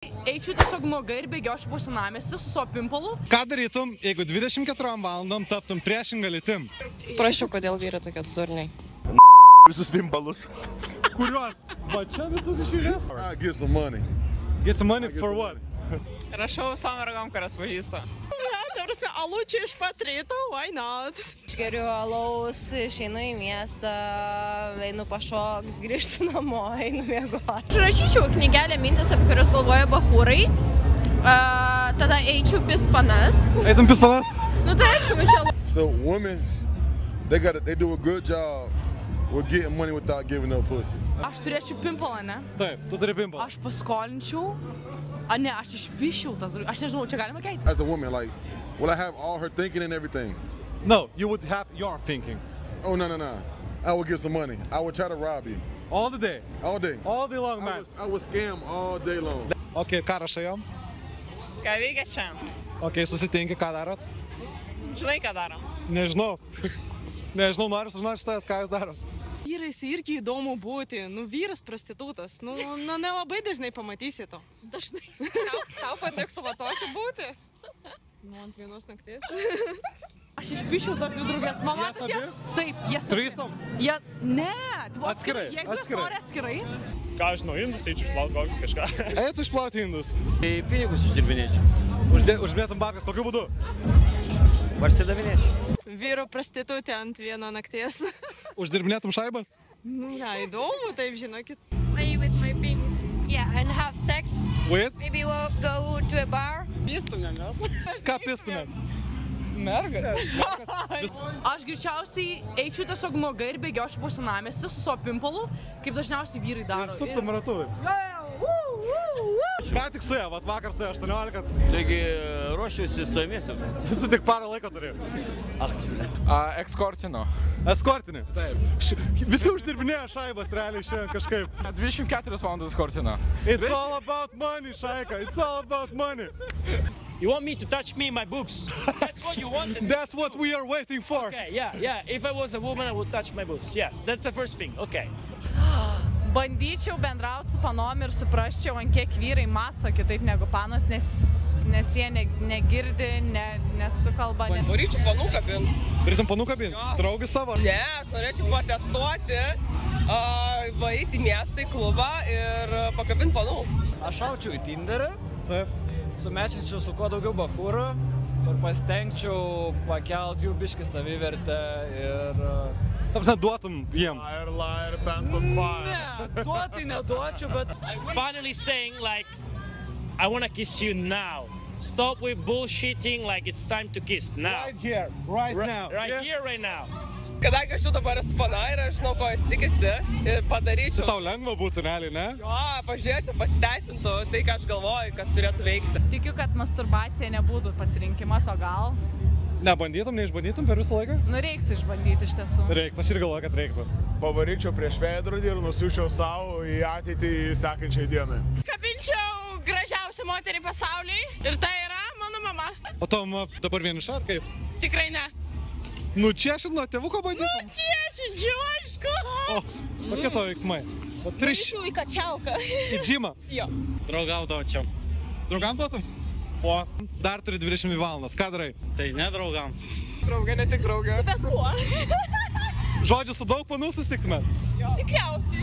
Eičiau tiesiog nuogai ir bėgiočiau po senamiestį su savo pimpalu. Ką darytum, jeigu 24 valandom taptum priešingą lytim? Suprasčiau, kodėl vyrai tokie durniai. Visus pimpalus. Kuriuos? Va čia visus iš eilės? Get some money. Get some money for what? Rašau visom mergom, kurias pažįstu. Alučiai iš pat ryto, why not? Aš geriu alaus, išeinu į miestą, einu pašokti, grįžtu namo, einu miegoti. Aš rašyčiau knygelę mintis, apie kurias galvoja bachūrai, tada eičiau pispanas. Eitum pispanas? Nu tai aišku, nu čia... So women, they do a good job with getting money without giving up pussy. Aš turėčiau pimpalą, ne? Taip, tu turi pimpalą. Aš paskolinčiau. Ne, aš išpišiau tas... Aš nežinau, čia galima keiti? As a woman, like, will I have all her thinking and everything? No, you would have your thinking. Oh, no. I would get some money. I would try to rob you. All the day? All day. All day long, man. I would scam all day long. Ok, ką rašai jom? Ką veikia čia? Ok, susitinki, ką darot? Žinai, ką darom? Nežinau. Nežinau, noriu sužinoti šitas, ką jūs darot. Vyrais irgi įdomu būti, nu vyras prostitutas, nu nelabai dažnai pamatysi to. Dažnai. Tau patektų va tokį būti? Nu, ant vienos nakties. Aš išpišiau tas jų draugės. Mama, jas? Taip, jas. Trisam? Ne. Atskirai. Jeigu jūs nori atskirai. Ką aš žinau, indus eičiau išplaut kokius kažką. Eitų išplauti indus. Tai pinigus uždirbinėčiau. Užmėtum babkas, kokiu būdu? Parsidavinėčiau. Vyru prostitutė ant vieno nakties. Uždirbinėtum šaibas? Nu, ne, įdomu, taip žinokit. Play with my penis. Yeah, and have sex. With? Maybe we'll go to a bar. Pistumėmės. Ką pistumėm? Mergas. Aš greičiausiai eičiau tiesiog nuogai ir bėgiočiau po senamiestį su savo pimpalu, kaip dažniausiai vyrai daro. Suptum ratu. Ką tik su ją, vakar su ją 18. Taigi ruošiuosi stojamiesiams. Tu tik parą laiko turi. Eskortino. Eskortinį? Taip. Visi uždirbinėja šaibas realiai šiandien kažkaip. 24 valandas eskortino. It's all about money, Šaika. It's all about money. You want me to touch me, my boobs? That's what you want? That's what we are waiting for. Okay, yeah. If I was a woman, I would touch my boobs. Yes, that's the first thing. Okay. Bandyčiau bendrauti su panom ir suprasčiau, ant kiek vyrai mąsto kitaip negu panas, nes jie negirdi, nesukalba. Norėčiau panų kabin. Norėtum panų kabin? Draugai savo? Ne, aš norėčiau patestuoti, varyti į miestą, į klubą ir pakabinti panų. Aš šaučiau į Tinderį. Taip. Sumečinčiau su kuo daugiau bachūrų ir pasitengčiau pakelt jų biškį savivertę ir... Tapsne, duotum jiem. Liar, pants on fire. Ne, duotai neduočiau, bet... Finally saying, like, I want to kiss you now. Stop with bullshitting, like it's time to kiss now. Right here, right now. Right here, right now. Kadangi aš jau dabar esu pana ir aš žinau, ko jis tikisi ir padaryčiau. Tau lengva būtų, realiai, ne? Jo, pažiūrėčiau, pasiteisintų tai, ką aš galvoju, kas turėtų veikti. Tikiu, kad masturbacija nebūtų pasirinkimas, o gal... Nebandytum, neišbandytum per visą laiką? Nu, reiktų išbandyti iš tiesų. Reiktų, aš ir galvoju, kad reiktų. Pavaryčiau prieš veidrodį ir nusiųčiau savo į ateitį sekančiai dienai. Kabinčiau gražiausią moterį pasaulyje ir tai yra mano mama. O Tom dabar vieniša ar kaip? Tikrai ne. Nučiešint nuo tėvuko bandytum? Nučiešinčiau, aišku. O, kokie tavo veiksmai? Varyčiau į kačiauką. Į džimą? Jo. Draugaudočiau. Draugam duotum? O, dar turi 22 valandas. Ką darai? Tai ne draugam. Draugė, ne tik draugė. Bet kuo? Žodžiu, su daug panų susitiktumėt? Tikriausiai.